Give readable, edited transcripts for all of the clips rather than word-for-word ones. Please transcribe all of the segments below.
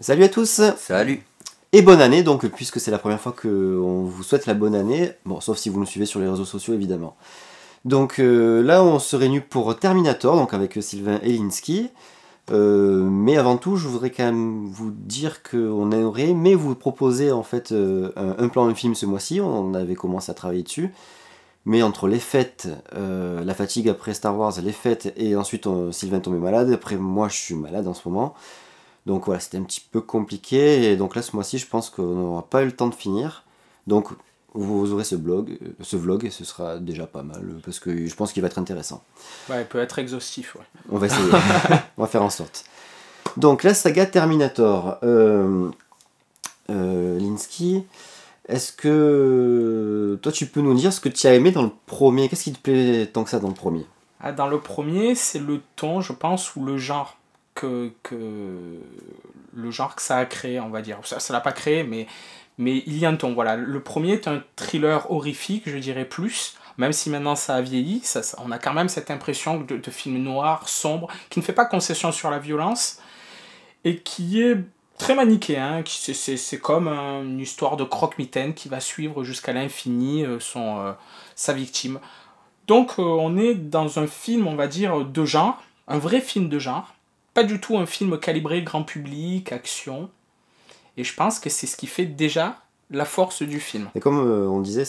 Salut à tous Salut. et bonne année, donc puisque c'est la première fois qu'on vous souhaite la bonne année, bon sauf si vous nous suivez sur les réseaux sociaux évidemment. Donc là on se réunit pour Terminator, donc avec Sylvain Elinski. Mais avant tout je voudrais quand même vous dire qu'on aurait aimé vous proposer en fait un plan, un film ce mois-ci, on avait commencé à travailler dessus. Mais entre les fêtes, la fatigue après Star Wars, les fêtes, et ensuite Sylvain est tombé malade, après moi je suis malade en ce moment. Donc voilà, c'était un petit peu compliqué, et donc là ce mois-ci je pense qu'on n'aura pas eu le temps de finir. Donc vous aurez ce vlog, et ce sera déjà pas mal, parce que je pense qu'il va être intéressant. Ouais, il peut être exhaustif, ouais. On va essayer, on va faire en sorte. Donc la saga Terminator, Linsky, est-ce que toi tu peux nous dire ce que tu as aimé dans le premier? Qu'est-ce qui te plaît tant que ça dans le premier? Dans le premier, c'est le ton, je pense, ou le genre que ça a créé, on va dire. Ça l'a pas créé, mais il y a un ton. Voilà. Le premier est un thriller horrifique, je dirais plus. Même si maintenant ça a vieilli, on a quand même cette impression de film noir, sombre, qui ne fait pas concession sur la violence, et qui est très manichéen. C'est comme une histoire de croque-mitaine qui va suivre jusqu'à l'infini sa victime. Donc on est dans un film, on va dire, de genre, un vrai film de genre, pas du tout un film calibré grand public, action, et je pense que c'est ce qui fait déjà la force du film. Et comme on disait,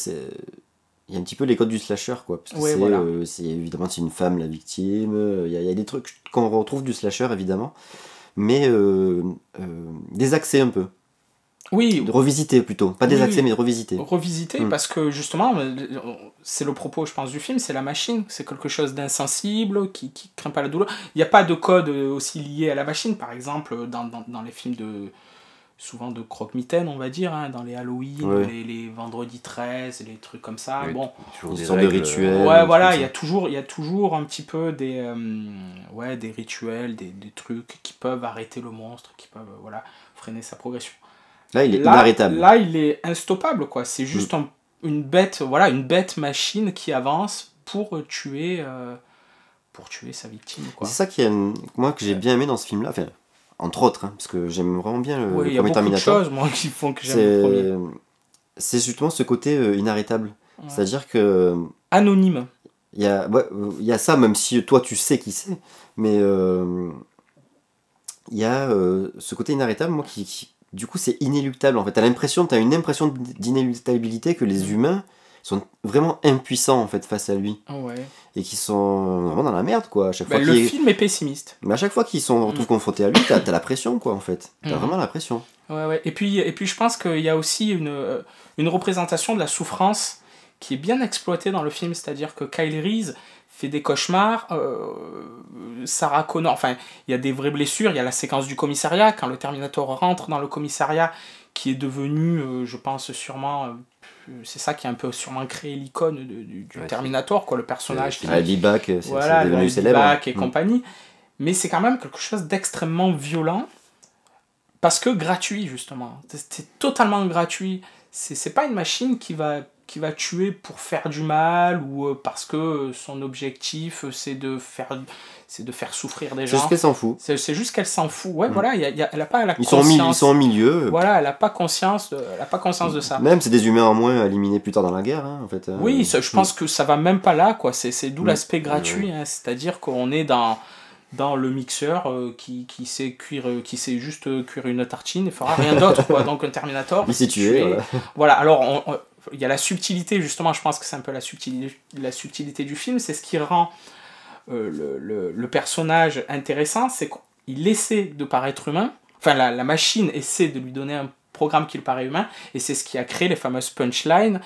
il y a un petit peu les codes du slasher, quoi. Parce que Ouais, voilà. évidemment, c'est une femme la victime, il y a des trucs qu'on retrouve du slasher, évidemment, mais désaxés un peu. Oui, Revisité plutôt, pas désaxé oui. mais revisité. Revisité, parce que justement, c'est le propos, je pense, du film, c'est la machine, c'est quelque chose d'insensible, qui craint pas la douleur. Il n'y a pas de code aussi lié à la machine, par exemple, dans les films souvent de croque-mitaine, on va dire, hein, dans les Halloween, Ouais. les vendredis 13, les trucs comme ça. Oui, Bon, toujours Une des sorte de règles, rituel. ouais, un voilà, truc il y comme a toujours un petit peu des rituels, des trucs qui peuvent arrêter le monstre, qui peuvent freiner sa progression. ça. Là, il est inarrêtable. Là, il est instoppable, quoi. C'est juste une bête machine qui avance pour tuer sa victime, quoi. C'est ça moi que j'ai bien aimé dans ce film-là, enfin, entre autres, hein, parce que j'aime vraiment bien le Il y a premier beaucoup de Terminator. choses, moi, qui font que j'aime le premier. C'est justement ce côté inarrêtable. Ouais. C'est-à-dire que Anonyme. il y a ça, même si toi tu sais qui c'est, mais il y a ce côté inarrêtable, moi, du coup, c'est inéluctable, en fait. T'as une impression d'inéluctabilité que les humains sont vraiment impuissants, en fait, face à lui. Ouais. Et qui sont vraiment dans la merde, quoi. À chaque fois Le film est pessimiste. Mais à chaque fois qu'ils se retrouvent confrontés à lui, t'as la pression, quoi, en fait. T'as vraiment la pression. Ouais. Et puis je pense qu'il y a aussi une représentation de la souffrance qui est bien exploitée dans le film, c'est-à-dire que Kyle Reese fait des cauchemars, Sarah Connor, enfin, il y a des vraies blessures, il y a la séquence du commissariat, quand le Terminator rentre dans le commissariat, qui est devenu, je pense sûrement, c'est ça qui a un peu sûrement créé l'icône du Terminator, quoi, le personnage Lee Back, c'est devenu Lee célèbre. Back et compagnie, mais c'est quand même quelque chose d'extrêmement violent, parce que gratuit, justement. C'est totalement gratuit. C'est pas une machine qui va tuer pour faire du mal ou parce que son objectif c'est de faire souffrir des gens. C'est juste qu'elle s'en fout. C'est juste qu'elle s'en fout. Ouais, voilà, elle a pas la Ils conscience. sont au milieu. Voilà, elle a pas conscience de ça. Même c'est des humains en moins à éliminer plus tard dans la guerre, hein, en fait. Oui, je pense que ça va même pas là, quoi. C'est d'où l'aspect gratuit, hein. C'est-à-dire qu'on est dans le mixeur qui sait juste cuire une tartine et fera rien d'autre, quoi. Donc un Terminator. Il s'est tué, voilà. Voilà, alors il y a la subtilité, justement, je pense que c'est un peu la subtilité du film, c'est ce qui rend le personnage intéressant, c'est qu'il essaie de paraître humain, enfin la machine essaie de lui donner un programme qui le paraît humain, et c'est ce qui a créé les fameuses punchlines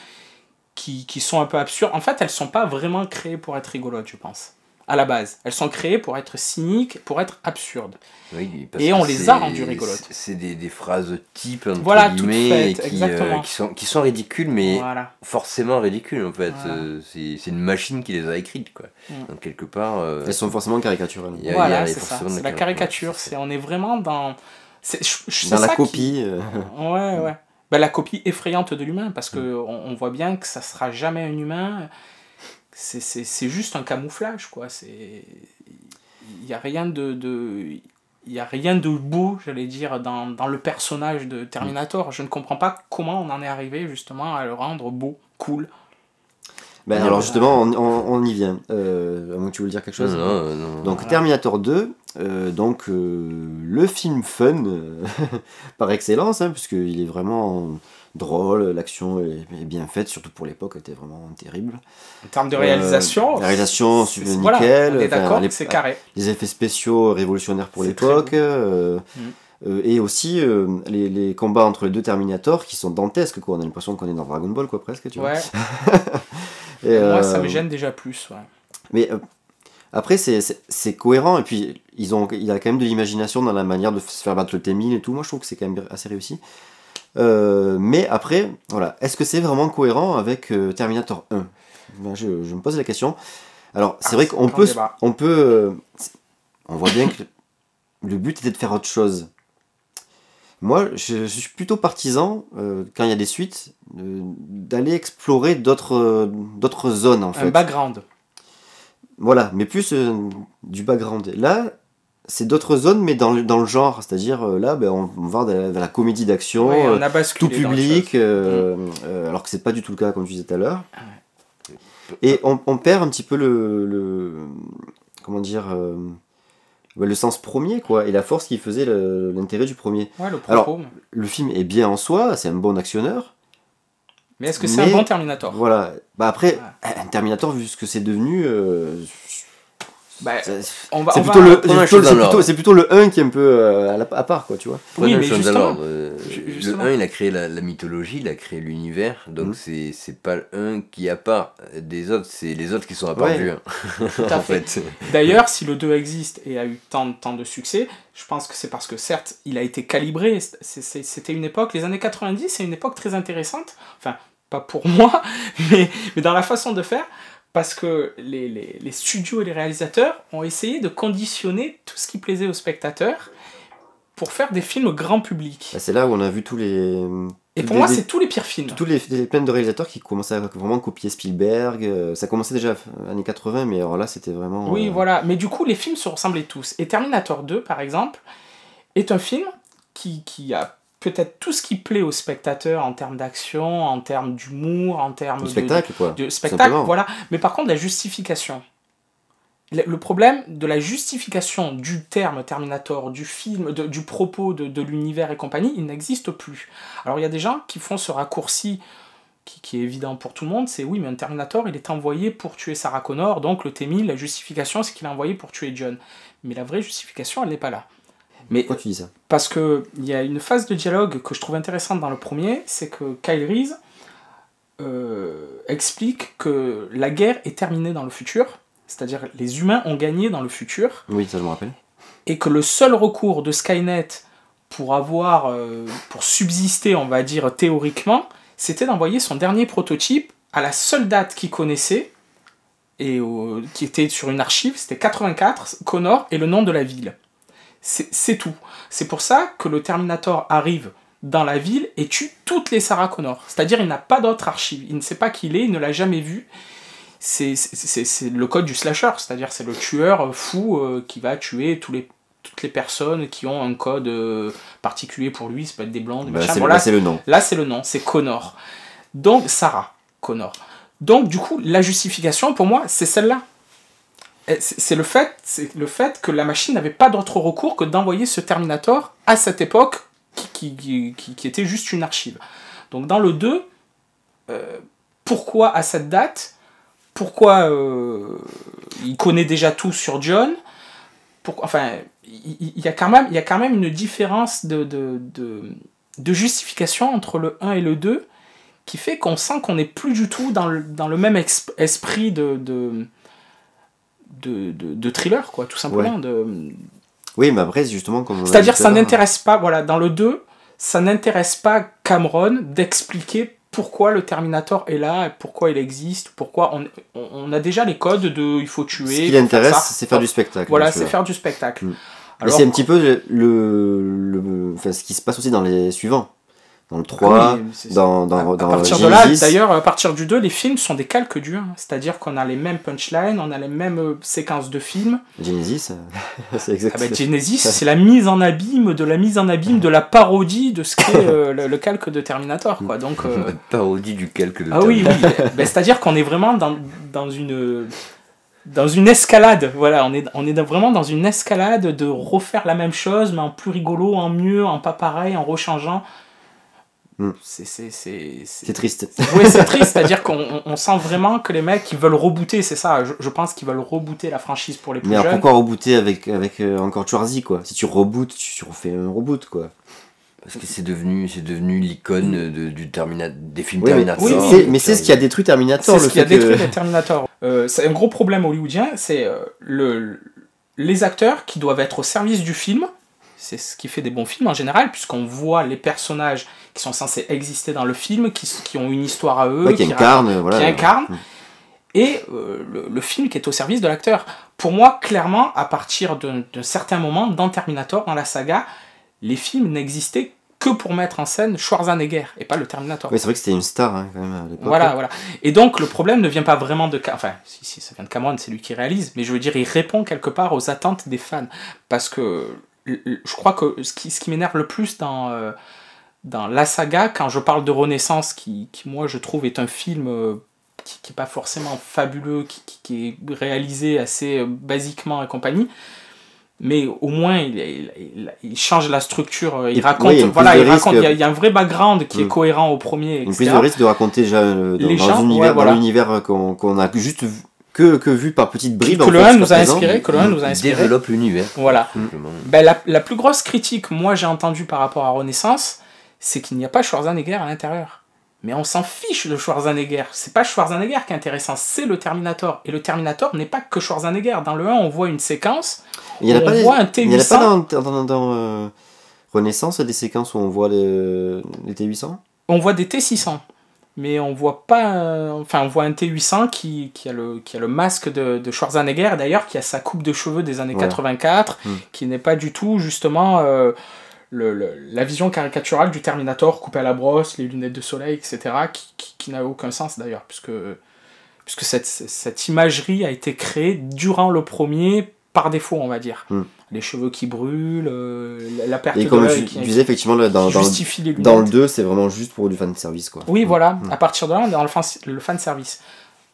qui sont un peu absurdes. En fait, elles sont pas vraiment créées pour être rigolotes, je pense. À la base, elles sont créées pour être cyniques, pour être absurdes. Oui, parce et on les a rendues rigolotes. C'est des phrases types, entre voilà, guillemets, toutes faites, qui sont ridicules, mais voilà. forcément ridicules, en fait. Voilà. C'est une machine qui les a écrites, quoi. Donc, quelque part... Elles sont forcément caricaturales. Voilà, c'est ça. C'est la caricature. On est vraiment dans... dans la copie. Ouais. Ben, la copie effrayante de l'humain, parce qu'on voit bien que ça sera jamais un humain. C'est juste un camouflage, quoi. Il n'y a rien de... y a rien de beau, j'allais dire, dans le personnage de Terminator. Je ne comprends pas comment on en est arrivé justement à le rendre beau, cool. Ben, alors justement, on y vient. À moins que tu veux dire quelque chose. Non. Donc Voilà. Terminator 2, le film fun par excellence, hein, puisqu'il est vraiment drôle, l'action est bien faite, surtout pour l'époque, elle était vraiment terrible. En termes de réalisation, la réalisation, c'est- nickel. voilà, on est d'accord, les- c'est carré. Les effets spéciaux révolutionnaires pour C'est l'époque. très Et aussi les combats entre les deux Terminators qui sont dantesques, quoi. On a l'impression qu'on est dans Dragon Ball, quoi, presque, tu vois. Ouais, Et, moi ça me gêne déjà plus. Ouais. Mais après, c'est cohérent, et puis il y a quand même de l'imagination dans la manière de se faire battre le T-1000 et tout. Moi, je trouve que c'est quand même assez réussi. Mais après, voilà, est-ce que c'est vraiment cohérent avec Terminator 1 ? Ben, je me pose la question. Alors, c'est vrai qu'on peut, on voit bien que le but était de faire autre chose. Moi, je suis plutôt partisan, quand il y a des suites, d'aller explorer d'autres zones, en fait. Un background. Voilà, mais plus du background. Là, c'est d'autres zones, mais dans le genre. C'est-à-dire, là, ben, on va dans la comédie d'action, Ouais, on a tout basculé dans autre public, chose. alors que c'est pas du tout le cas, comme tu disais tout à l'heure. Ouais. Et on perd un petit peu comment dire, le sens premier, quoi, et la force qui faisait l'intérêt du premier. Ouais, le propos. Alors, le film est bien en soi, c'est un bon actionneur. mais est-ce que c'est un bon Terminator ? Voilà. Bah après, un Terminator, vu ce que c'est devenu, Bah, c'est on va, c'est on plutôt, va- c'est plutôt le 1 qui est un peu à part, quoi, tu vois. Oui, Prenons mais les choses à justement, l'ordre. Le justement. 1, il a créé la mythologie, il a créé l'univers, donc c'est pas le 1 qui est à part des autres, c'est les autres qui sont à part Ouais. du 1. Tout à en fait. fait. D'ailleurs, si le 2 existe et a eu tant de succès, je pense que c'est parce que certes, il a été calibré. C'était une époque, les années 90, c'est une époque très intéressante. Enfin, pas pour moi, mais dans la façon de faire. Parce que les studios et les réalisateurs ont essayé de conditionner tout ce qui plaisait aux spectateurs pour faire des films grand public. Bah, c'est là où on a vu tous les... Et pour moi, c'est tous les pires films. Tous les plein de réalisateurs qui commençaient à vraiment copier Spielberg. Ça commençait déjà années 80, mais alors là, c'était vraiment... Oui, voilà. Mais du coup, les films se ressemblaient tous. Et Terminator 2, par exemple, est un film qui a peut-être tout ce qui plaît aux spectateurs en termes d'action, en termes d'humour, en termes Le spectacle, quoi. de spectacle, simplement. voilà. Mais par contre, la justification. Le problème de la justification du terme Terminator, du film, du propos de l'univers et compagnie, il n'existe plus. Alors il y a des gens qui font ce raccourci qui est évident pour tout le monde, c'est oui, mais un Terminator, il est envoyé pour tuer Sarah Connor, donc le T-1000, la justification, c'est qu'il est envoyé pour tuer John. Mais la vraie justification, elle n'est pas là. Mais Pourquoi tu dis ça ? parce qu'il y a une phase de dialogue que je trouve intéressante dans le premier, c'est que Kyle Reese explique que la guerre est terminée dans le futur, c'est-à-dire les humains ont gagné dans le futur, Oui, ça je me rappelle. et que le seul recours de Skynet pour subsister, on va dire théoriquement, c'était d'envoyer son dernier prototype à la seule date qu'il connaissait, et qui était sur une archive, c'était 84, Connor, et le nom de la ville. C'est tout. C'est pour ça que le Terminator arrive dans la ville et tue toutes les Sarah Connor. C'est-à-dire il n'a pas d'autre archive. Il ne sait pas qui il est, il ne l'a jamais vu. C'est le code du slasher, c'est-à-dire c'est le tueur fou qui va tuer toutes les personnes qui ont un code particulier pour lui. Ça peut être des blondes, des machins. Bon, c'est le nom. Là c'est le nom, c'est Connor. Donc Sarah Connor. Donc du coup la justification pour moi c'est celle-là. C'est le fait que la machine n'avait pas d'autre recours que d'envoyer ce Terminator à cette époque qui était juste une archive. Donc dans le 2, pourquoi à cette date ? Pourquoi il connaît déjà tout sur John ? Enfin, il y a quand même une différence de justification entre le 1 et le 2 qui fait qu'on sent qu'on n'est plus du tout dans le même esprit de thriller, quoi, tout simplement. Ouais. Oui, mais après, justement, comme on C'est-à-dire, a dit tout ça à l'heure, n'intéresse pas, voilà, dans le 2, ça n'intéresse pas Cameron d'expliquer pourquoi le Terminator est là, pourquoi il existe, pourquoi on a déjà les codes de il faut tuer. Ce qui l'intéresse, c'est faire du spectacle. Voilà, bien c'est sûr. faire du spectacle. Et Alors, c'est un petit peu enfin, ce qui se passe aussi dans les suivants. dans le 3, dans à partir de là, Genesis. d'ailleurs, à partir du 2, les films sont des calques du 1. C'est-à-dire qu'on a les mêmes punchlines, on a les mêmes séquences de films. Genesis, c'est exactement. Genesis, c'est la mise en abîme de la parodie de ce qu'est le calque de Terminator, quoi. Donc, parodie du calque de Terminator. Ah oui. C'est-à-dire qu'on est vraiment dans une escalade, voilà, on est vraiment dans une escalade de refaire la même chose, mais en plus rigolo, en mieux, en pas pareil, en rechangeant. C'est triste. Oui, c'est triste, c'est-à-dire qu'on sent vraiment que les mecs ils veulent rebooter, c'est ça, je pense qu'ils veulent rebooter la franchise pour les plus jeunes. Mais pourquoi rebooter avec encore Schwarzy, quoi? Si tu rebootes, tu refais un reboot, quoi. Parce que c'est devenu l'icône des films Terminator. Mais c'est ce qui a détruit Terminator. C'est ce qui a détruit Terminator. C'est un gros problème hollywoodien, c'est les acteurs qui doivent être au service du film. C'est ce qui fait des bons films en général, puisqu'on voit les personnages qui sont censés exister dans le film, qui ont une histoire à eux, qui incarnent. Et le film qui est au service de l'acteur. Pour moi, clairement, à partir d'un certain moment, dans Terminator, dans la saga, les films n'existaient que pour mettre en scène Schwarzenegger, et pas le Terminator. Oui, c'est vrai que c'était une star, hein, quand même, à l'époque. Voilà. Et donc, le problème ne vient pas vraiment de... Enfin, si ça vient de Cameron, c'est lui qui réalise, mais je veux dire, il répond quelque part aux attentes des fans. Parce que je crois que ce qui m'énerve le plus dans la saga, quand je parle de Renaissance, qui moi, je trouve, est un film qui n'est pas forcément fabuleux, qui est réalisé assez basiquement et compagnie, mais au moins il change la structure, il raconte, il y a un vrai background qui est cohérent au premier, etc. Une prise de risque de raconter déjà dans l'univers qu'on a juste que vu par petites bribes. Que le 1 nous a inspiré, développe l'univers. Voilà. La plus grosse critique, moi j'ai entendu par rapport à Renaissance, c'est qu'il n'y a pas Schwarzenegger à l'intérieur. Mais on s'en fiche de Schwarzenegger. C'est pas Schwarzenegger qui est intéressant, c'est le Terminator. Et le Terminator n'est pas que Schwarzenegger. Dans le 1, on voit une séquence, on voit un T-800. Il n'y a pas dans Renaissance des séquences où on voit les T-800 ? On voit des T-600. Mais on voit pas... on voit un T-800 qui a le masque de Schwarzenegger, d'ailleurs, qui a sa coupe de cheveux des années 84, qui n'est pas du tout, justement... la vision caricaturale du Terminator coupé à la brosse, les lunettes de soleil, etc., qui n'a aucun sens d'ailleurs, puisque cette imagerie a été créée durant le premier par défaut, on va dire. Les cheveux qui brûlent, la perte de l'œil qui disais, effectivement, justifie les lunettes. Dans le 2, c'est vraiment juste pour du fanservice, quoi. Oui, voilà, à partir de là, on est dans le fanservice.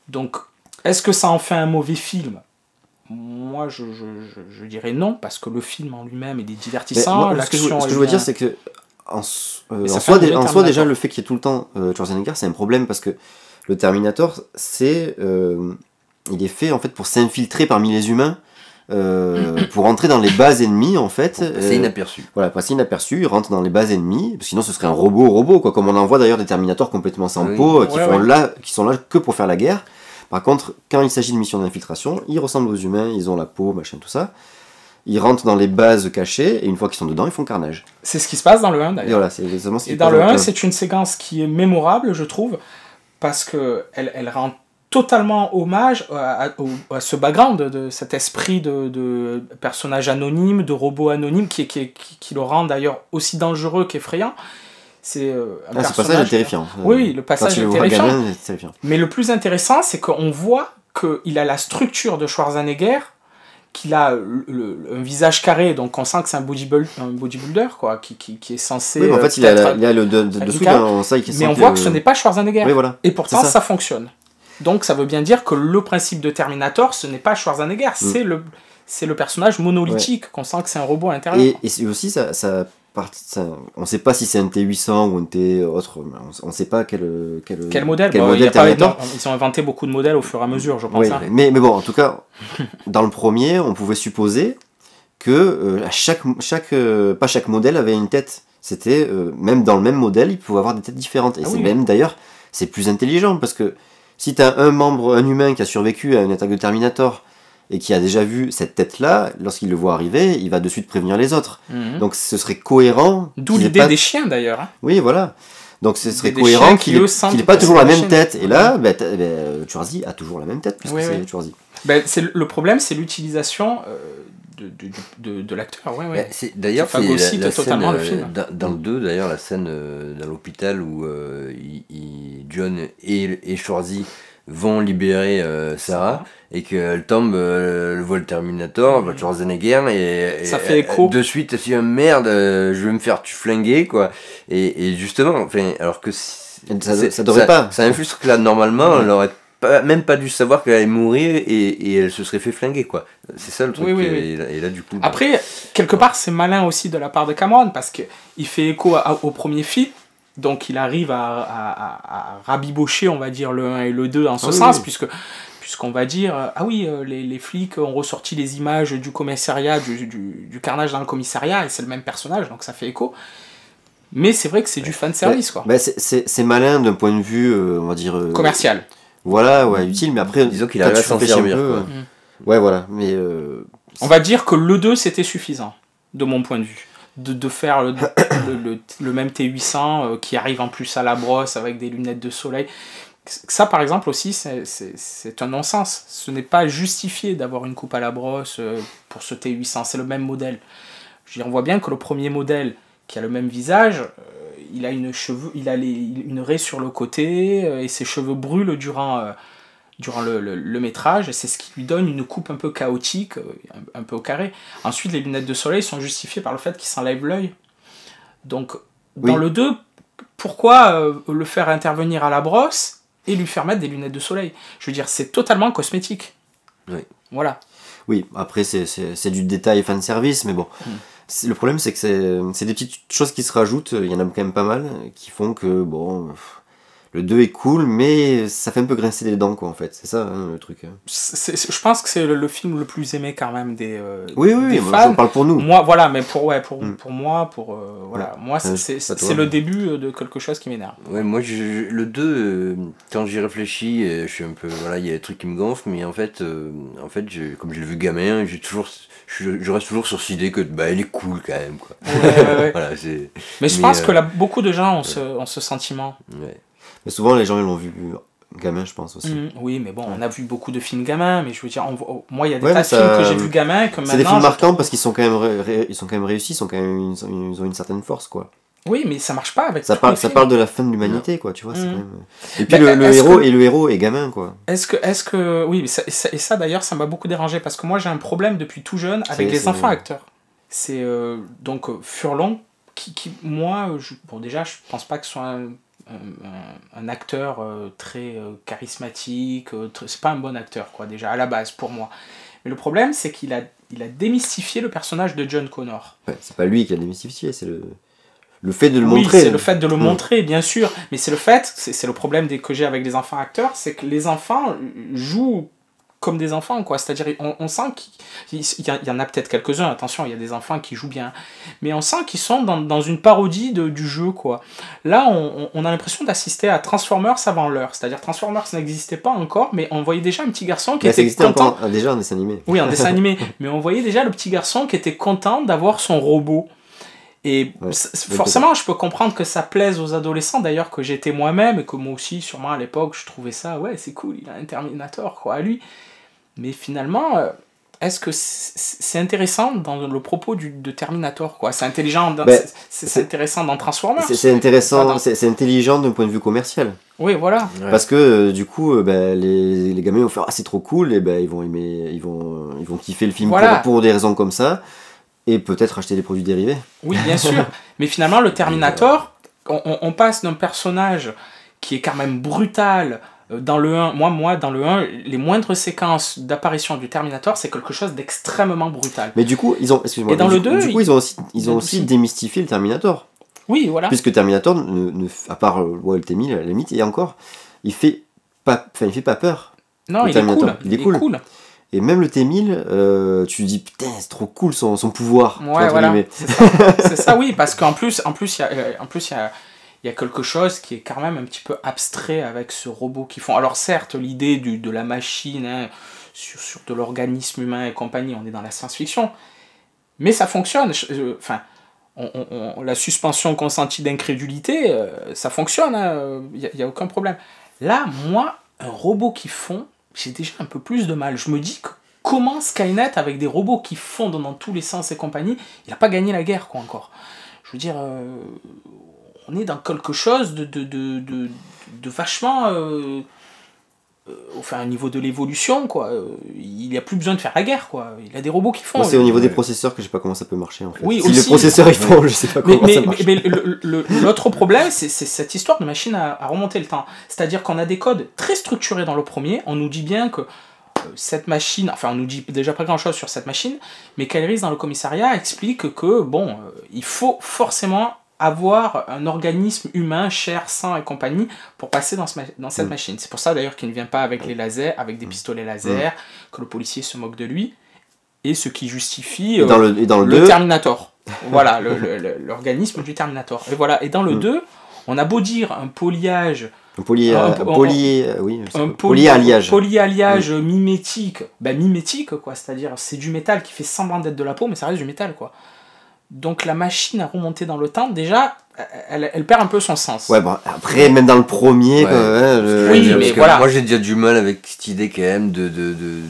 Donc, est-ce que ça en fait un mauvais film ? Moi, je dirais non, parce que le film en lui-même, il est divertissant. Ce que je veux dire, c'est que en soi, déjà, le fait qu'il y ait tout le temps Schwarzenegger, c'est un problème, parce que le Terminator, il est fait en fait pour s'infiltrer parmi les humains, pour entrer dans les bases ennemies, en fait. Passer inaperçu. Voilà, passer inaperçu, il rentre dans les bases ennemies, sinon ce serait un robot, quoi, comme on en voit d'ailleurs des Terminators complètement sans peau, qui sont là que pour faire la guerre. Par contre, quand il s'agit de missions d'infiltration, ils ressemblent aux humains, ils ont la peau, machin, tout ça. Ils rentrent dans les bases cachées, et une fois qu'ils sont dedans, ils font carnage. C'est ce qui se passe dans le 1, d'ailleurs. Et voilà, c'est exactement ce qui se passe dans le 1, c'est une séquence qui est mémorable, je trouve, parce qu'elle rend totalement hommage à ce background, de cet esprit de personnage anonyme, de robot anonyme, qui le rend d'ailleurs aussi dangereux qu'effrayant. C'est ce passage est terrifiant. Oui, le passage est terrifiant. Mais le plus intéressant, c'est qu'on voit qu'il a la structure de Schwarzenegger, qu'il a un visage carré, donc on sent que c'est un bodybuilder, quoi, qui est censé... Oui, mais en fait, il a le dessous d'un saille qui est... Mais on voit que ce n'est pas Schwarzenegger. Oui, voilà. Et pourtant, ça fonctionne. Donc ça veut bien dire que le principe de Terminator, ce n'est pas Schwarzenegger, c'est le personnage monolithique, qu'on sent que c'est un robot à l'intérieur. Et aussi, on ne sait pas si c'est un T800 ou un T autre, on ne sait pas quel modèle. Terminator. Ils ont inventé beaucoup de modèles au fur et à mesure, je pense. Mais bon, en tout cas, dans le premier, on pouvait supposer que pas chaque modèle avait une tête. C'était, même dans le même modèle, il pouvait avoir des têtes différentes. Et même d'ailleurs, c'est plus intelligent, parce que si tu as un humain qui a survécu à une attaque de Terminator, et qui a déjà vu cette tête-là, lorsqu'il le voit arriver, il va de suite prévenir les autres. Donc ce serait cohérent... D'où l'idée des chiens, d'ailleurs. Oui, voilà. Donc ce serait cohérent qu'il n'ait pas toujours la même tête. Et là, Schwarzy a toujours la même tête, puisque c'est Schwarzy. Le problème, c'est l'utilisation de l'acteur. Ouais, Bah, ouais. d'ailleurs, Qui c'est phagocyte la totalement scène, le film. dans le 2, d'ailleurs, la scène dans l'hôpital où John et Schwarzy vont libérer Sarah et qu'elle tombe, elle voit le Terminator, voit Schwarzenegger et Ça fait écho. de suite elle se dit merde, je vais me faire flinguer quoi. Et justement, enfin, alors que Ça devrait pas. Ça influe sur que là normalement elle aurait même pas dû savoir qu'elle allait mourir et elle se serait fait flinguer quoi. C'est ça le truc. Oui. Et là du coup. Après, quelque part, c'est malin aussi de la part de Cameron parce qu'il fait écho au premier film. Donc il arrive à rabibocher, on va dire, le 1 et le 2 en ce sens, puisqu'on va dire, les flics ont ressorti les images du commissariat, du carnage dans le commissariat, et c'est le même personnage, donc ça fait écho. Mais c'est vrai que c'est du fanservice, quoi. C'est malin d'un point de vue, on va dire... commercial. Voilà, ouais, utile, mais après... Disons qu'il arrive à s'en servir, quoi. Ouais, voilà, mais... On va dire que le 2, c'était suffisant, de mon point de vue. De faire le même T800 qui arrive en plus à la brosse avec des lunettes de soleil. Ça, par exemple, aussi, c'est un non-sens. Ce n'est pas justifié d'avoir une coupe à la brosse pour ce T800. C'est le même modèle. Je veux dire, on voit bien que le premier modèle, qui a le même visage, il a une raie sur le côté et ses cheveux brûlent durant le métrage, et c'est ce qui lui donne une coupe un peu chaotique, un peu au carré. Ensuite, les lunettes de soleil sont justifiées par le fait qu'il s'enlève l'œil. Donc, dans le 2, pourquoi le faire intervenir à la brosse et lui faire mettre des lunettes de soleil? Je veux dire, c'est totalement cosmétique. Oui. Voilà. Oui, après, c'est du détail fanservice, mais bon. Le problème, c'est que c'est des petites choses qui se rajoutent, il y en a quand même pas mal, qui font que, bon... Le 2 est cool, mais ça fait un peu grincer les dents, quoi, en fait. C'est ça, hein, le truc. Je pense que c'est le film le plus aimé, quand même, des fans. J'en parle pour nous. Moi, voilà, mais pour moi, c'est le début de quelque chose qui m'énerve. Ouais, moi, le 2, quand j'y réfléchis, je suis un peu... Voilà, il y a des trucs qui me gonflent, mais en fait comme je l'ai vu gamin, je reste toujours sur cette idée que, elle est cool, quand même, quoi. Ouais. Voilà, mais je pense que là, beaucoup de gens ont ce sentiment. Ouais. Mais souvent, les gens, ils l'ont vu gamin, je pense, aussi. Oui, mais bon, on a vu beaucoup de films gamins, mais je veux dire, moi, il y a des tas de films que j'ai vu gamin, que maintenant... C'est des films marquants parce qu'ils sont quand même réussis, ils ont une certaine force, quoi. Oui, mais ça marche pas avec ça parle de la fin de l'humanité, quoi, tu vois, c'est quand même... Et puis le héros est gamin, quoi. Oui, et ça d'ailleurs, ça m'a beaucoup dérangé, parce que moi, j'ai un problème depuis tout jeune avec les enfants acteurs. C'est donc Furlong, moi, déjà, je pense pas que ce soit un acteur très charismatique, c'est pas un bon acteur, quoi, déjà, à la base, pour moi. Mais le problème, c'est qu'il a démystifié le personnage de John Connor. Ouais, c'est pas lui qui a démystifié, c'est le fait de le montrer. Oui, c'est le fait de le montrer, bien sûr. Mais c'est le problème que j'ai avec les enfants acteurs, c'est que les enfants jouent comme des enfants, quoi. C'est-à-dire, on sent qu'il y en a peut-être quelques-uns, attention, il y a des enfants qui jouent bien, mais on sent qu'ils sont dans une parodie du jeu, quoi. Là, on a l'impression d'assister à Transformers avant l'heure. C'est-à-dire, Transformers n'existait pas encore, mais on voyait déjà un petit garçon qui était content... Déjà en dessin animé. Oui, en dessin animé. Mais on voyait déjà le petit garçon qui était content d'avoir son robot. Et forcément, je peux comprendre que ça plaise aux adolescents, d'ailleurs, que j'étais moi-même, et que moi aussi, sûrement à l'époque, je trouvais ça, ouais, c'est cool, il a un Terminator, quoi, à lui. Mais finalement, est-ce que c'est intéressant dans le propos de Terminator, quoi? C'est intelligent, c'est intéressant dans Transformers. C'est intéressant, c'est intelligent d'un point de vue commercial. Oui, voilà. Ouais. Parce que du coup, les gamins vont faire c'est trop cool, et ils vont aimer, ils vont kiffer le film pour des raisons comme ça. Et peut-être acheter des produits dérivés. Oui, bien sûr. Mais finalement, le Terminator, on passe d'un personnage qui est quand même brutal. Dans le 1, moi, dans le 1, les moindres séquences d'apparition du Terminator, c'est quelque chose d'extrêmement brutal. Mais du coup, et dans le 2, ils ont aussi démystifié le Terminator. Oui, voilà. Puisque Terminator, à part le T-1000, à la limite, et encore, il fait pas peur. Non, il est cool. Et même le T-1000, tu te dis, putain, c'est trop cool son pouvoir. Ouais, voilà, c'est ça, oui, parce qu'en plus, il y a quelque chose qui est quand même un petit peu abstrait avec ce robot qu'ils font. Alors certes, l'idée de la machine, hein, sur de l'organisme humain et compagnie, on est dans la science-fiction, mais ça fonctionne. La suspension consentie d'incrédulité, ça fonctionne, il n'y a aucun problème. Là, moi, un robot qu'ils font, j'ai déjà un peu plus de mal. Je me dis que comment Skynet, avec des robots qui fondent dans tous les sens et compagnie, il n'a pas gagné la guerre, quoi, encore. Je veux dire, on est dans quelque chose de vachement... enfin, au niveau de l'évolution, quoi. Il n'a plus besoin de faire la guerre, quoi. Il a des robots qui font... Moi, c'est au niveau des processeurs que je sais pas comment ça peut marcher, en fait. Oui, si aussi, les processeurs ils font, je sais pas comment ça marche. Mais l'autre problème, c'est cette histoire de machine à remonter le temps. C'est-à-dire qu'on a des codes très structurés dans le premier. On nous dit bien que cette machine... Enfin, on nous dit déjà pas grand-chose sur cette machine, mais Kyle dans le commissariat explique que, bon, il faut forcément avoir un organisme humain, chair, sang et compagnie pour passer dans cette machine. C'est pour ça d'ailleurs qu'il ne vient pas avec les lasers, avec des pistolets laser, que le policier se moque de lui, et ce qui justifie dans le le Terminator. Voilà, l'organisme du Terminator. Et voilà, et dans le 2, on a beau dire un polyage... polyalliage mimétique, mimétique, quoi, c'est-à-dire c'est du métal qui fait semblant d'être de la peau, mais ça reste du métal, quoi. Donc la machine à remonter dans le temps, déjà, elle perd un peu son sens. Ouais, bon, après, même dans le premier... Oui, mais voilà. Moi, j'ai déjà du mal avec cette idée, quand même, de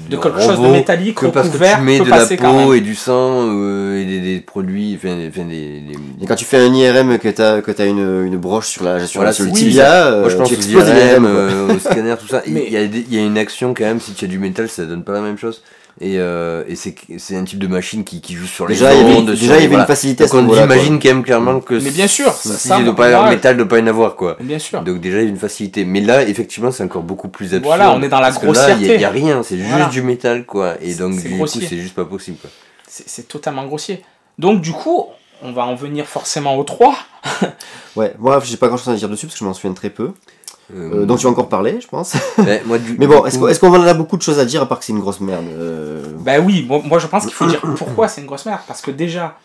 quelque chose de métallique, que parce que tu mets de la peau et du sang, et des produits... Et quand tu fais un IRM, que t'as une broche sur le tibia, moi, je pense tu aux exploses IRM, au scanner, tout ça. Il y a une action, quand même, si tu as du métal, ça donne pas la même chose. Et c'est un type de machine qui joue sur les ondes. Déjà, il y avait une facilité à ce moment-là. On imagine quand même clairement que mais bien sûr, si il ne doit pas y avoir métal, il ne doit pas y en avoir, quoi. Bien sûr. Donc déjà, il y a une facilité. Mais là, effectivement, c'est encore beaucoup plus absurde. Voilà, on est dans la grossièreté. Là, il n'y a rien, c'est juste du métal, quoi. Et donc, du coup, c'est juste pas possible, quoi. C'est totalement grossier. Donc, du coup, on va en venir forcément au 3. Ouais, moi, j'ai pas grand-chose à dire dessus parce que je m'en souviens très peu. Donc tu vas encore parler, je pense. Mais bon, est-ce qu'on en a beaucoup de choses à dire à part que c'est une grosse merde Oui, moi je pense qu'il faut dire pourquoi c'est une grosse merde. Parce que déjà,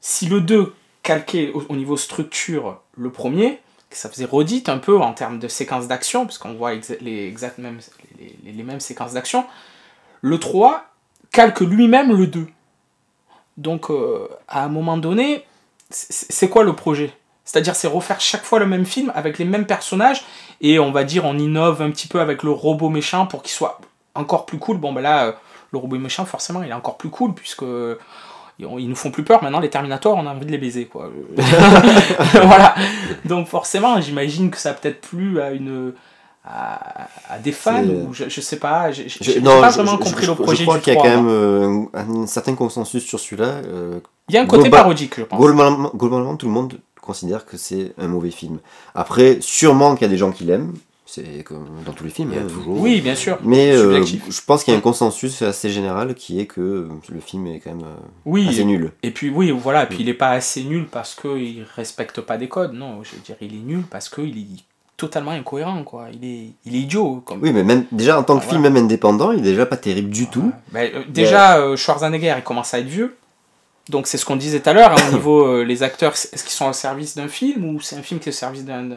si le 2 calquait au niveau structure le premier, ça faisait redite un peu en termes de séquences d'action, parce qu'on voit les mêmes séquences d'action, le 3 calque lui-même le 2. Donc à un moment donné, c'est quoi le projet ? C'est-à-dire, c'est refaire chaque fois le même film avec les mêmes personnages, et on va dire, on innove un petit peu avec le robot méchant pour qu'il soit encore plus cool. Bon, là, le robot méchant, forcément, il est encore plus cool, puisque ils nous font plus peur. Maintenant, les Terminators, on a envie de les baiser, quoi. Voilà. Donc, forcément, j'imagine que ça a peut-être plu à des fans, ou je sais pas, j'ai pas vraiment compris le projet du 3. Je crois qu'il y a quand même un certain consensus sur celui-là. Il y a un côté parodique, je pense. Globalement, tout le monde considère que c'est un mauvais film. Après, sûrement qu'il y a des gens qui l'aiment, c'est comme dans tous les films. Il y a toujours. Oui, bien sûr. Mais je pense qu'il y a un consensus assez général qui est que le film est quand même assez nul. Et puis oui, voilà, et puis il est pas assez nul parce qu'il respecte pas des codes, non, je veux dire, il est nul parce qu'il est totalement incohérent, quoi. Il est idiot. Oui, mais même déjà en tant que film même indépendant, il est déjà pas terrible du tout. Schwarzenegger, il commence à être vieux. Donc c'est ce qu'on disait tout à l'heure, au niveau les acteurs, est-ce qu'ils sont au service d'un film ou c'est un film qui est au service d'un...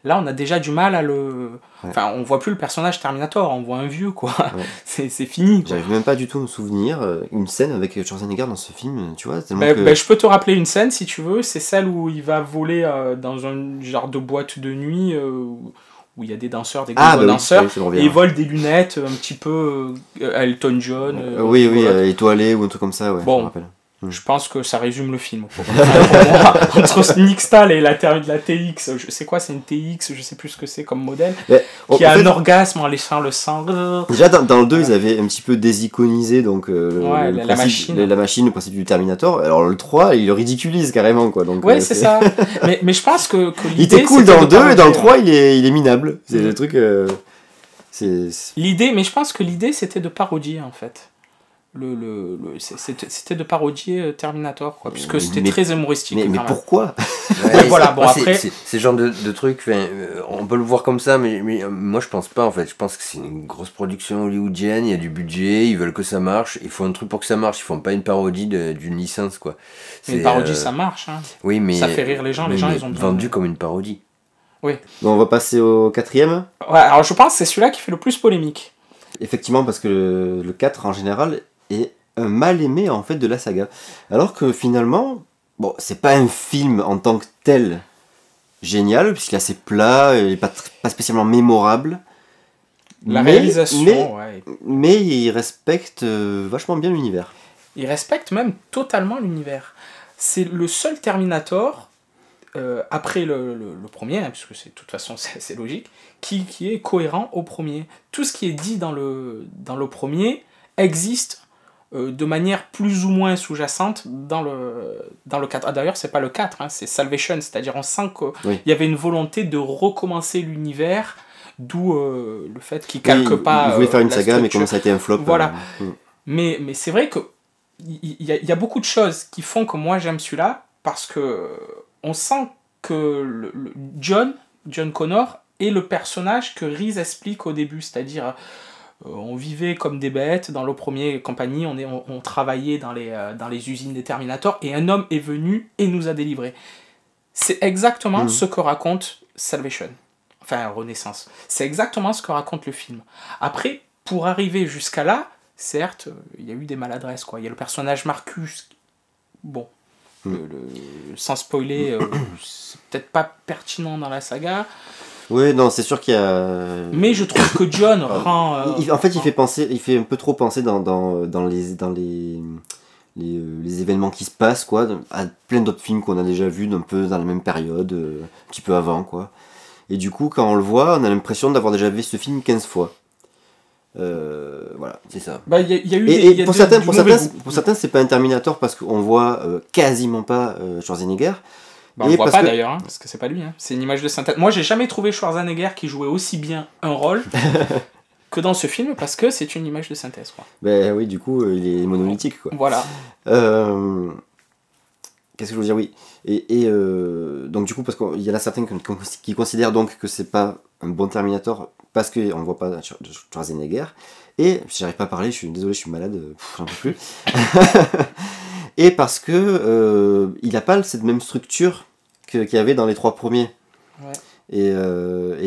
Là, on a déjà du mal à le... Enfin, on voit plus le personnage Terminator, on voit un vieux, quoi. Ouais. C'est fini, quoi. J'arrive même pas du tout à me souvenir une scène avec Schwarzenegger dans ce film, tu vois. Je peux te rappeler une scène, si tu veux, c'est celle où il va voler dans un genre de boîte de nuit... où il y a des danseurs, des gros danseurs, et ils volent des lunettes un petit peu Elton John. Étoilé ou un truc comme ça, ouais, bon, je me rappelle. Je pense que ça résume le film. Entre Nick Stahl et la TX, c'est quoi, c'est une TX, je sais plus ce que c'est comme modèle, qui a un orgasme en laissant le sang. Déjà dans le 2, ils avaient un petit peu désiconisé donc, la machine, le principe du Terminator. Alors le 3, il le ridiculise carrément, quoi. Donc, c'est ça. Mais je pense que l'idée... Il était cool dans le 2 et dans le 3, il est minable. C'est le truc... L'idée, mais je pense que l'idée, c'était de parodier, en fait. C'était de parodier Terminator, quoi, puisque c'était très humoristique. Mais pourquoi voilà, bon, après... C'est ce genre de truc, on peut le voir comme ça, mais moi je pense pas, en fait. Je pense que c'est une grosse production hollywoodienne, il y a du budget, ils veulent que ça marche, il faut un truc pour que ça marche, ils font pas une parodie d'une licence, quoi. Une parodie, ça marche, hein. Oui, mais... Ça fait rire les gens, ils ont besoin... Vendu comme une parodie. Oui. Bon, on va passer au 4e. Ouais, alors je pense que c'est celui-là qui fait le plus polémique. Effectivement, parce que le 4, en général... est un mal aimé en fait de la saga. Alors que finalement, bon, c'est pas un film en tant que tel génial, puisqu'il est assez plat, il est pas spécialement mémorable, La mais, réalisation, ouais. mais il respecte vachement bien l'univers. Il respecte même totalement l'univers. C'est le seul Terminator, après le premier, hein, puisque de toute façon c'est logique, qui est cohérent au premier. Tout ce qui est dit dans le premier existe de manière plus ou moins sous-jacente dans le 4. Ah, d'ailleurs, c'est pas le 4, hein, c'est Salvation, c'est-à-dire on sent qu'il y avait une volonté de recommencer l'univers, d'où le fait qu'il calque pas. Il voulait faire une saga, structure. mais comme ça a été un flop. Voilà. Mais c'est vrai que il y a beaucoup de choses qui font que moi j'aime celui-là, parce que on sent que John Connor est le personnage que Reese explique au début, c'est-à-dire on vivait comme des bêtes dans le premier compagnie, on travaillait dans les usines des Terminators, et un homme est venu et nous a délivrés. C'est exactement ce que raconte Salvation, enfin Renaissance. C'est exactement ce que raconte le film. Après, pour arriver jusqu'à là, certes, il y a eu des maladresses, quoi. Il y a le personnage Marcus, bon, sans spoiler, c'est peut-être pas pertinent dans la saga. Oui, non, c'est sûr qu'il y a. Mais je trouve que John rend. En fait, il fait un peu trop penser dans les événements qui se passent, quoi, à plein d'autres films qu'on a déjà vus un peu dans la même période, un petit peu avant, quoi. Et du coup, quand on le voit, on a l'impression d'avoir déjà vu ce film 15 fois. Voilà, c'est ça. Bah, y a eu et pour certains, c'est pas un Terminator parce qu'on voit quasiment pas Schwarzenegger. Bah, on voit pas d'ailleurs, hein, parce que c'est pas lui. Hein. C'est une image de synthèse. Moi, j'ai jamais trouvé Schwarzenegger qui jouait aussi bien un rôle que dans ce film, parce que c'est une image de synthèse, quoi. Ben oui, du coup, il est monolithique, quoi. Voilà. Qu'est-ce que je veux dire, oui. Et donc du coup, parce qu'il y en a certains qui considèrent donc que c'est pas un bon Terminator parce qu'on voit pas Schwarzenegger. Et si j'arrive pas à parler, je suis désolé, je suis malade, j'en peux plus. Et parce que il a pas cette même structure qu'il y avait dans les 3 premiers. Ouais. Et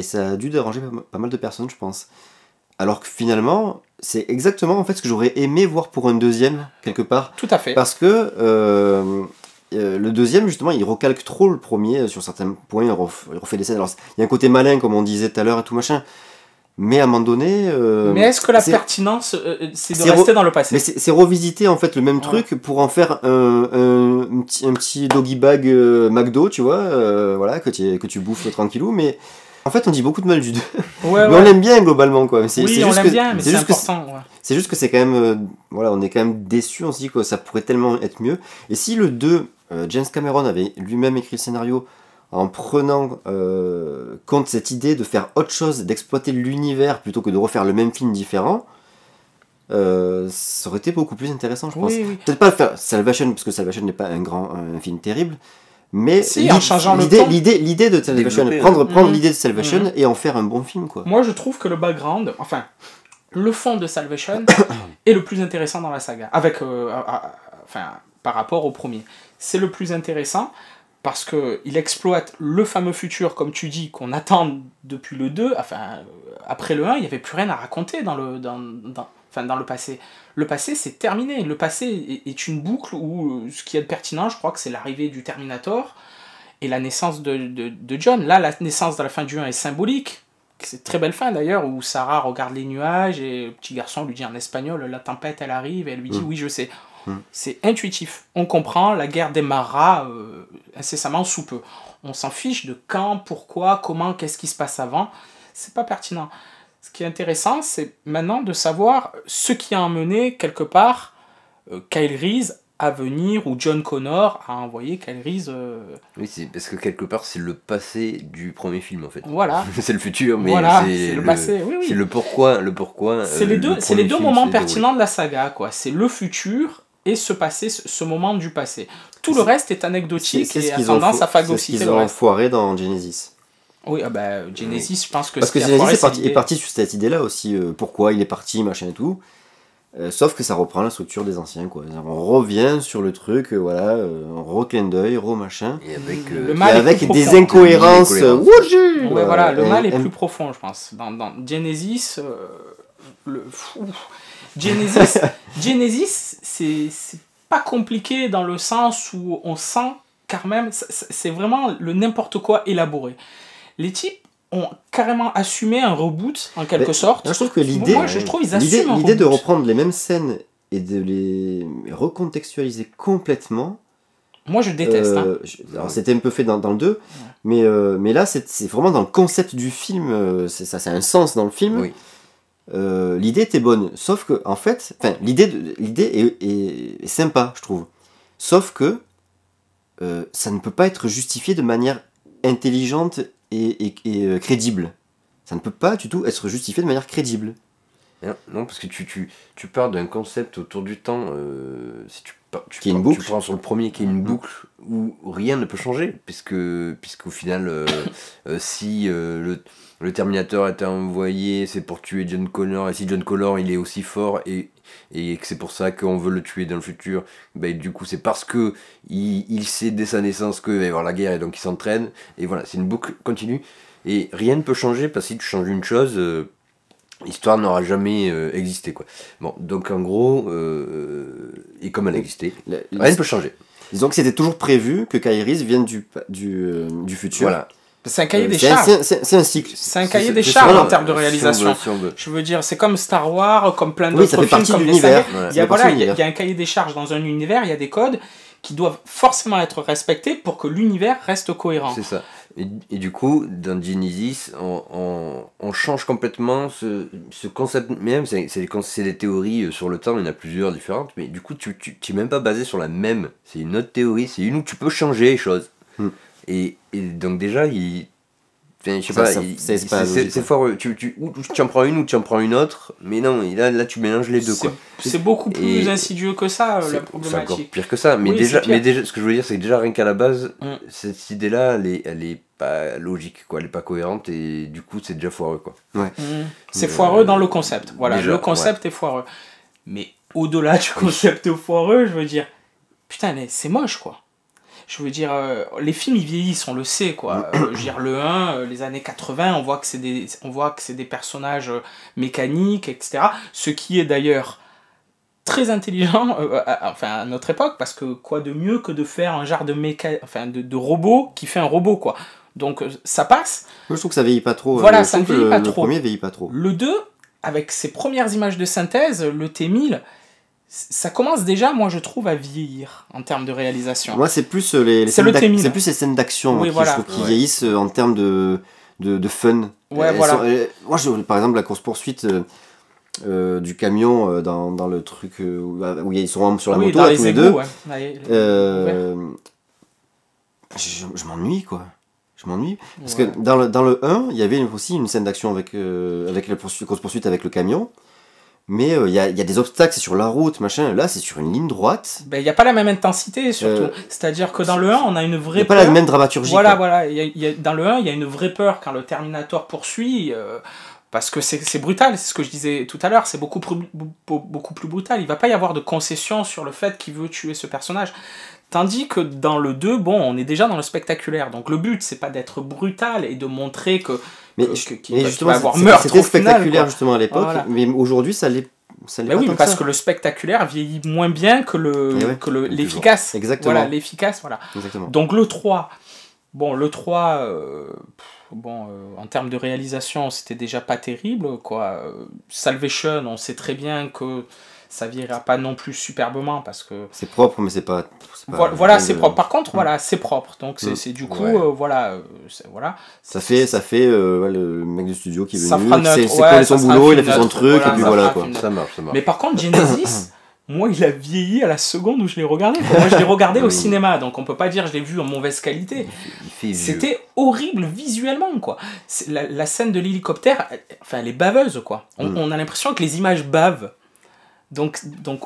ça a dû déranger pas mal de personnes, je pense. Alors que finalement, c'est exactement en fait ce que j'aurais aimé voir pour un deuxième, quelque part. Tout à fait. Parce que le deuxième, justement, il recalque trop le premier sur certains points, il refait des scènes. Alors, il y a un côté malin, comme on disait tout à l'heure et tout machin. Mais à un moment donné... mais est-ce que la pertinence, c'est de rester dans le passé? Mais c'est revisiter en fait le même truc pour en faire un petit doggy bag McDo, tu vois, voilà, que tu bouffes tranquillou, mais... En fait, on dit beaucoup de mal du 2. Ouais, mais on l'aime bien globalement, quoi. Oui, on l'aime bien, mais c'est important. C'est juste que c'est quand même... voilà, on est quand même déçus, on se dit que ça pourrait tellement être mieux. Et si le 2, James Cameron avait lui-même écrit le scénario en prenant compte cette idée de faire autre chose, d'exploiter l'univers plutôt que de refaire le même film différent, ça aurait été beaucoup plus intéressant, je pense. Oui. Peut-être pas le faire Salvation, parce que Salvation n'est pas un film terrible, mais si, en changeant l'idée de Salvation, prendre l'idée de Salvation et en faire un bon film, quoi. Moi, je trouve que le background, enfin, le fond de Salvation est le plus intéressant dans la saga, avec, enfin, par rapport au premier. C'est le plus intéressant parce qu'il exploite le fameux futur, comme tu dis, qu'on attend depuis le 2. Enfin, après le 1, il n'y avait plus rien à raconter dans le passé. Le passé, c'est terminé. Le passé est une boucle où ce qui est pertinent, je crois que c'est l'arrivée du Terminator et la naissance de John. Là, la naissance de la fin du 1 est symbolique. C'est une très belle fin d'ailleurs, où Sarah regarde les nuages et le petit garçon lui dit en espagnol, la tempête elle arrive, et elle lui dit oui, je sais. C'est intuitif. On comprend, la guerre démarrera incessamment sous peu. On s'en fiche de quand, pourquoi, comment, qu'est-ce qui se passe avant. C'est pas pertinent. Ce qui est intéressant, c'est maintenant de savoir ce qui a emmené quelque part Kyle Reese à venir, ou John Connor a envoyé Kyle Reese... Oui, c'est parce que quelque part, c'est le passé du premier film, en fait. Voilà. C'est le futur, mais voilà, c'est le passé. Oui. C'est le pourquoi. C'est les deux moments pertinents de la saga, quoi. C'est le futur et ce passé, ce moment du passé. Tout le reste est anecdotique et a tendance à phagocyter le reste. C'est ce qu'ils ont foiré dans Genesis. Oui, Genesis, je pense que... Parce que Genesis est parti sur cette idée-là aussi, pourquoi il est parti, machin et tout. Sauf que ça reprend la structure des anciens, quoi. On revient sur le truc, voilà, on reclin d'œil, machin. Et avec, le mal avec des incohérences. Ouais, voilà, le mal est plus profond, je pense. Dans Genesis, Genesis, c'est pas compliqué dans le sens où on sent quand même, c'est vraiment le n'importe quoi élaboré. Les types ont carrément assumé un reboot, en quelque sorte. Là, je trouve que l'idée... Moi, je trouve ils assument un L'idée de reboot. reprendre les mêmes scènes et de les recontextualiser complètement... Moi, je déteste. Hein. Alors, c'était un peu fait dans le 2, mais là, c'est vraiment dans le concept du film, ça a un sens dans le film. Oui. L'idée était bonne, sauf que, en fait, l'idée est sympa, je trouve. Sauf que ça ne peut pas être justifié de manière intelligente et crédible. Ça ne peut pas du tout être justifié de manière crédible. Non, parce que tu pars d'un concept autour du temps, si Qui est une boucle. tu prends sur le premier qui est une boucle où rien ne peut changer, puisqu'au final, si le Terminator était envoyé, c'est pour tuer John Connor, et si John Connor il est aussi fort et que c'est pour ça qu'on veut le tuer dans le futur, ben, du coup c'est parce que il sait dès sa naissance qu'il va y avoir la guerre et donc il s'entraîne, et voilà, c'est une boucle continue, et rien ne peut changer parce que si tu changes une chose... l'histoire n'aura jamais existé, quoi. Bon, donc en gros, et comme elle a existé, rien ne peut changer. Disons que c'était toujours prévu que Kairis vienne du futur. Voilà. C'est un cahier des charges. C'est un cycle. C'est un cahier C'est- des c'est charges ça, en termes de si on veut- réalisation. si on veut. Je veux dire, c'est comme Star Wars, comme plein Oui, d'autres ça fait films, partie comme de des l'univers. sagas. Ouais. Il y a, Ça fait partie de il y l'univers. a un cahier des charges dans un univers, il y a des codes qui doivent forcément être respectés pour que l'univers reste cohérent. C'est ça. Et du coup, dans Genesis, on change complètement ce concept même. C'est des théories sur le temps, il y en a plusieurs différentes, mais du coup, tu n'es même pas basé sur la même. C'est une autre théorie, c'est une où tu peux changer les choses. Et donc déjà, enfin, je sais pas, c'est foireux. Ou tu en prends une ou tu en prends une autre, mais non, et là tu mélanges les deux, quoi. C'est beaucoup plus insidieux que ça, la C'est encore problématique. pire que ça, mais, Oui, déjà, c'est pire. mais déjà, ce que je veux dire, c'est que déjà, rien qu'à la base, Mm. cette idée-là, elle est pas logique, quoi, elle est pas cohérente, et du coup, c'est déjà foireux, quoi. C'est foireux dans le concept. Voilà, déjà, le concept est foireux. Mais au-delà du concept foireux, je veux dire, putain, mais c'est moche, quoi. Je veux dire, les films ils vieillissent, on le sait, quoi. Je veux dire, le 1, les années 80, on voit que c'est des personnages mécaniques, etc. Ce qui est d'ailleurs très intelligent, à notre époque, parce que quoi de mieux que de faire un genre de robot qui fait un robot, quoi. Donc ça passe. Moi, je trouve que ça vieillit pas trop. Voilà, Je ça ne trouve vieillit que pas le trop. premier vieillit pas trop. Le 2, avec ses premières images de synthèse, le T-1000, ça commence déjà, moi je trouve, à vieillir en termes de réalisation. Moi, c'est plus C'est le T-1000. c'est plus les scènes d'action Oui, qui, voilà. je trouve, qui vieillissent en termes de fun. Ouais, Elles voilà. moi, par exemple, la course-poursuite du camion dans le truc où ils sont sur la Oui, moto, dans là, les tous les égouts, deux. ouais. Je m'ennuie, quoi. Je m'ennuie. Parce Ouais. que dans le 1, il y avait aussi une scène d'action avec la course-poursuite avec le camion. Mais il y a des obstacles, c'est sur la route, machin. Là, c'est sur une ligne droite. Ben, il n'y a pas la même intensité, surtout. C'est-à-dire que dans le 1, on a une Il vraie n'y a pas peur. la même dramaturgie. Voilà, quoi. voilà. Dans le 1, il y a une vraie peur quand le Terminator poursuit, parce que c'est brutal, c'est ce que je disais tout à l'heure, c'est beaucoup plus brutal. Il va pas y avoir de concession sur le fait qu'il veut tuer ce personnage. Tandis que dans le 2, bon, on est déjà dans le spectaculaire. Donc le but, c'est pas d'être brutal et de montrer qu'il justement, va y avoir meurtre c'était au final, spectaculaire quoi. justement à l'époque, Voilà. mais aujourd'hui, ça l'est Ben pas oui, tant parce ça. que le spectaculaire vieillit moins bien que Eh ouais. l'efficace. Exactement. Voilà, l'efficace, voilà. Exactement. Donc le 3, bon, en termes de réalisation, c'était déjà pas terrible, quoi. Salvation, on sait très bien que ça vieillira pas non plus superbement, parce que... C'est propre, mais c'est pas. Voilà, c'est propre. Par contre, voilà, c'est propre. Donc c'est du coup, Ouais. voilà. Ça fait le mec du studio qui est Ça venu, fera neutre, c'est ouais, connaît ça son sera un boulot, il a film fait son neutre, truc, voilà, et puis ça voilà fera un quoi. film Ça marche. Mais par contre, Genesis, moi, il a vieilli à la seconde où je l'ai regardé, quoi. Moi, je l'ai regardé au Oui. cinéma, donc on peut pas dire je l'ai vu en mauvaise qualité. Il fait vieux. C'était horrible visuellement, quoi. La scène de l'hélicoptère, elle est baveuse, quoi. On a l'impression que les images bavent. Donc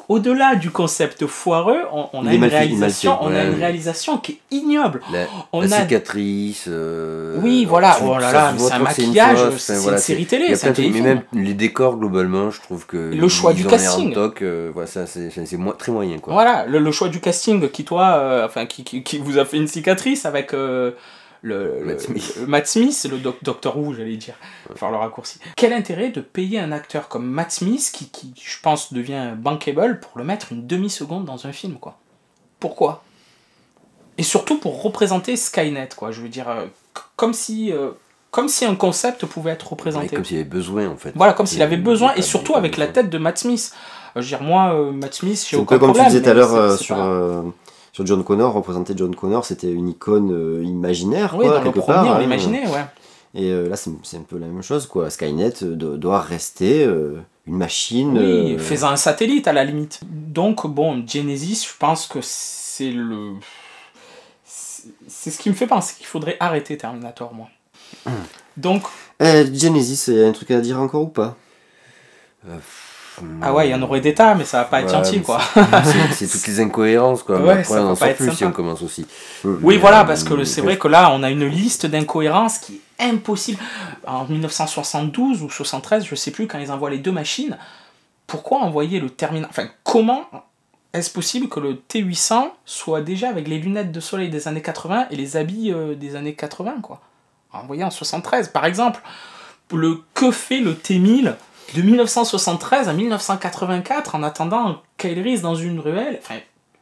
au-delà du concept foireux, on a Il est une mal fait, réalisation, il est mal fait. on a Ouais, une oui. réalisation qui est ignoble. La a- cicatrice. Oui, voilà. Oh là là, mais voit c'est un trop que maquillage, fausse, c'est voilà, une série télé, il y a c'est un plein de trucs, mais téléfilm. même les décors, globalement, je trouve que. Le choix du ils ont l'air casting. en toc, voilà, ça, c'est très moyen, quoi. Voilà, le choix du casting qui, toi, qui vous a fait une cicatrice avec Matt Smith, le Docteur Who, j'allais dire, faire le raccourci. Quel intérêt de payer un acteur comme Matt Smith, qui je pense, devient bankable, pour le mettre une demi-seconde dans un film, quoi. Pourquoi ? Et surtout pour représenter Skynet, quoi. Je veux dire, comme si comme si un concept pouvait être représenté. Ouais, comme s'il avait besoin en fait. Voilà, comme s'il avait besoin, et surtout pas avec la besoin. tête de Matt Smith. Je veux dire, moi, Matt Smith, j'ai C'est un aucun peu comme tu problème. disais tout à mais l'heure c'est sur, pas- sur John Connor, représenter John Connor, c'était une icône imaginaire, Oui, quoi, dans le quelque premier, part. on hein. l'imaginait, ouais. Et là, c'est un peu la même chose, quoi. Skynet doit rester une machine. Oui, faisant un satellite à la limite. Donc, bon, Genesis, je pense que c'est le. C'est ce qui me fait penser qu'il faudrait arrêter Terminator, moi. Donc, Genesis, il y a un truc à dire encore ou pas? ah ouais, il y en aurait des tas, mais ça va pas être Ouais, gentil, mais quoi. C'est toutes les incohérences quoi. Ouais, Mais ça après, on va en pas sort être plus si sympa. on commence aussi. Oui, voilà, parce que c'est vrai que là, on a une liste d'incohérences qui est impossible. En 1972 ou 73, je sais plus, quand ils envoient les deux machines, pourquoi envoyer le Terminator... Enfin, comment est-ce possible que le T800 soit déjà avec les lunettes de soleil des années 80 et les habits des années 80, quoi? Envoyé en 73, par exemple. Que fait le T1000 de 1973 à 1984 en attendant Kyle Reese dans une ruelle? Enfin,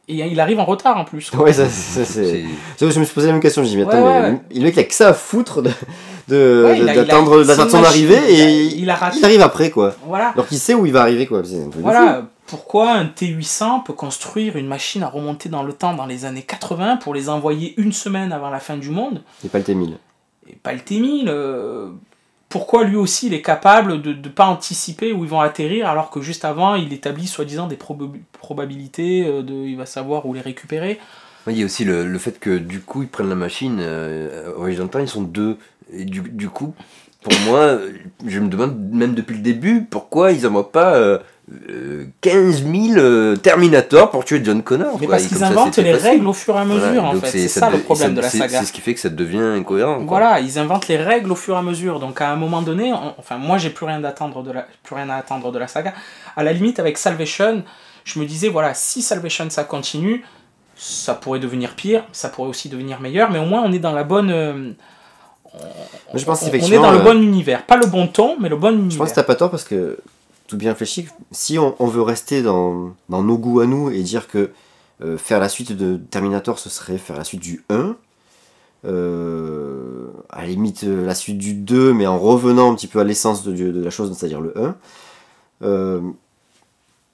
et il arrive en retard en plus, quoi. Ouais, c'est... Je me suis posé la même question, j'ai dit, mais Ouais, attends, ouais. mais le mec, il a que ça à foutre Ouais, il a- d'attendre c'est une son machine, arrivée et il a raté. il arrive après, quoi. Voilà. Alors qu'il sait où il va arriver, quoi. C'est un truc de fou. Voilà, pourquoi un T800 peut construire une machine à remonter dans le temps dans les années 80 pour les envoyer une semaine avant la fin du monde, Et pas le T1000. et pas le T1000 pourquoi lui aussi il est capable de ne pas anticiper où ils vont atterrir alors que juste avant il établit soi-disant des probabilités, il va savoir où les récupérer. Ouais, il y a aussi le fait que du coup ils prennent la machine, voyage dans le temps, ils sont deux. Et du coup, pour moi, je me demande même depuis le début pourquoi ils n'envoient pas 15 000 Terminator pour tuer John Connor. Mais quoi. parce Et qu'ils comme ça, inventent c'était les facile. règles au fur et à mesure, Voilà, en donc fait. C'est ça le problème de la saga. C'est ce qui fait que ça devient incohérent. Quoi. Voilà, ils inventent les règles au fur et à mesure. Donc à un moment donné, enfin moi j'ai plus rien à attendre de la saga. À la limite avec Salvation, je me disais voilà, si Salvation ça continue, ça pourrait devenir pire, ça pourrait aussi devenir meilleur, mais au moins on est dans la bonne Mais je pense on est effectivement, dans le bon univers, pas le bon ton, mais le bon univers. je pense que t'as pas tort parce que, tout bien réfléchi, si on veut rester dans nos goûts à nous et dire que faire la suite de Terminator ce serait faire la suite du 1, à la limite la suite du 2, mais en revenant un petit peu à l'essence de la chose, c'est-à-dire le 1,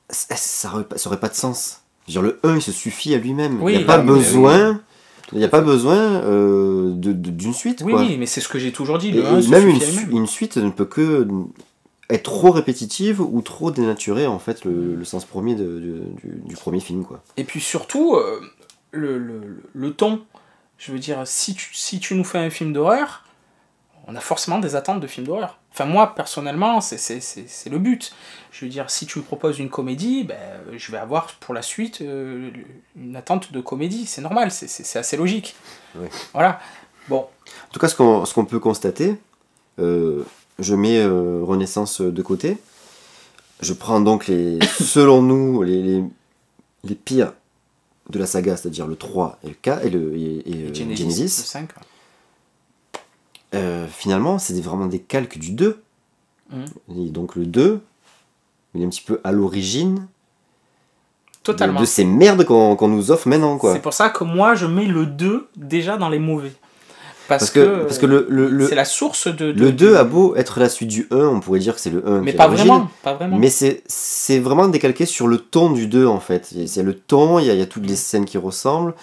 ça aurait pas de sens. Je veux dire, le 1 il se suffit à lui-même. Oui, il n'y a pas oui, besoin. Il n'y a pas besoin d'une suite. Oui, quoi. oui, mais c'est ce que j'ai toujours dit. Et Le 1 se même suffit à lui-même. une suite ne peut que être trop répétitive ou trop dénaturer en fait le sens premier du premier film, quoi. Et puis surtout, le ton. Je veux dire, si tu nous fais un film d'horreur, on a forcément des attentes de films d'horreur. Enfin, moi, personnellement, c'est le but. Je veux dire, si tu me proposes une comédie, ben, je vais avoir pour la suite une attente de comédie. C'est normal, c'est assez logique. Oui. Voilà. Bon. En tout cas, ce qu'on peut constater, je mets Renaissance de côté. Je prends donc selon nous, les pires de la saga, c'est-à-dire le 3 et le 4 et Genesis. Le 5. Finalement, c'est vraiment des calques du 2. Mhm. Et donc le 2, il est un petit peu à l'origine Totalement. de ces merdes qu'on nous offre maintenant, quoi. C'est pour ça que moi, je mets le 2 déjà dans les mauvais. Parce que que c'est la source de le 2 a beau être la suite du 1, on pourrait dire que c'est le 1 mais qui est pas l'origine, vraiment, pas vraiment. mais c'est vraiment décalqué sur le ton du 2 en fait. C'est le ton, il y a toutes les scènes qui ressemblent.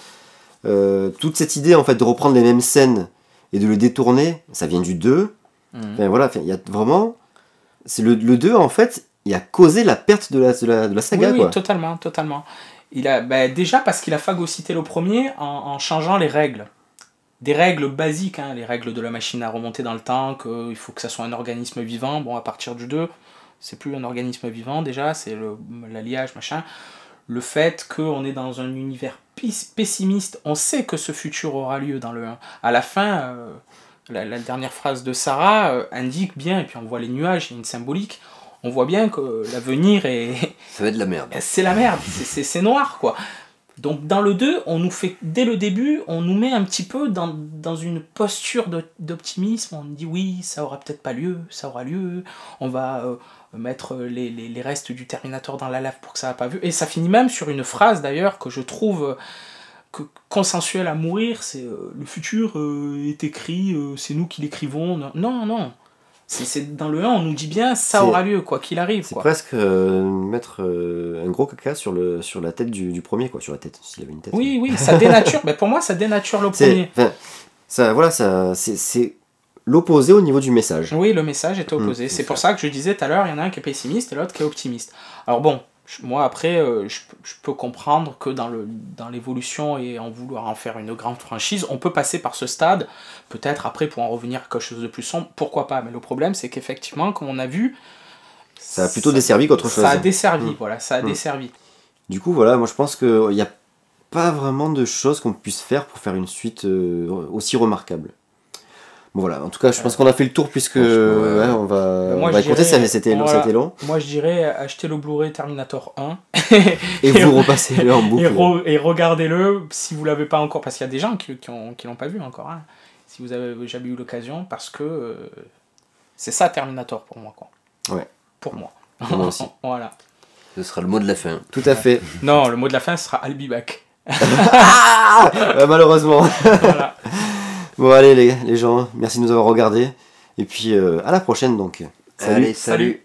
Toute cette idée en fait de reprendre les mêmes scènes et de le détourner, ça vient du 2. Enfin, voilà, il y a vraiment... C'est le 2 en fait, il a causé la perte de la saga, oui, quoi. Oui, totalement, totalement. Déjà parce qu'il a phagocyté le premier en changeant les règles. Des règles basiques, hein, les règles de la machine à remonter dans le temps, qu'il faut que ça soit un organisme vivant. Bon, à partir du 2, c'est plus un organisme vivant déjà, c'est l'alliage, machin. Le fait qu'on est dans un univers pessimiste, on sait que ce futur aura lieu dans le 1. À la fin, la dernière phrase de Sarah indique bien, et puis on voit les nuages, il y a une symbolique, on voit bien que l'avenir est... Ça va être de la merde. C'est la merde, c'est noir, quoi. Donc dans le 2, on nous fait, dès le début, on nous met un petit peu dans une posture d'optimisme. On dit oui, ça aura peut-être pas lieu, ça aura lieu. On va mettre les restes du Terminator dans la lave pour que ça n'a pas vu. Et ça finit même sur une phrase d'ailleurs que je trouve consensuel à mourir, c'est le futur est écrit, c'est nous qui l'écrivons. Non, non. C'est dans le 1, on nous dit bien, ça aura lieu, quoi qu'il arrive. C'est presque mettre un gros caca sur la tête du premier, quoi, sur la tête, s'il avait une tête. Oui, oui, ça dénature. Mais pour moi, ça dénature le premier. C'est l'opposé au niveau du message. Oui, le message est opposé. C'est pour ça que je disais tout à l'heure, il y en a un qui est pessimiste et l'autre qui est optimiste. Alors bon, moi après, je peux comprendre que dans l'évolution et en vouloir en faire une grande franchise, on peut passer par ce stade, peut-être après pour en revenir à quelque chose de plus sombre, pourquoi pas. Mais le problème, c'est qu'effectivement, comme on a vu, ça a plutôt desservi qu'autre chose. Ça a desservi, voilà, ça a desservi. Du coup, voilà, moi je pense qu'il n'y a pas vraiment de choses qu'on puisse faire pour faire une suite aussi remarquable. Bon voilà, en tout cas je pense qu'on a fait le tour puisque on va écouter, c'était long. Moi je dirais acheter le Blu-ray Terminator 1 et vous repassez-le en boucle. Et regardez-le si vous l'avez pas encore, parce qu'il y a des gens qui l'ont pas vu encore, hein, si vous avez jamais eu l'occasion, parce que c'est ça Terminator pour moi, quoi. Ouais. Pour moi. Pour moi aussi. Voilà. Ce sera le mot de la fin. Tout à fait. Non, le mot de la fin sera I'll be back. Malheureusement. Voilà. Bon allez les gens, merci de nous avoir regardés. Et puis à la prochaine donc. Salut. Allez, salut.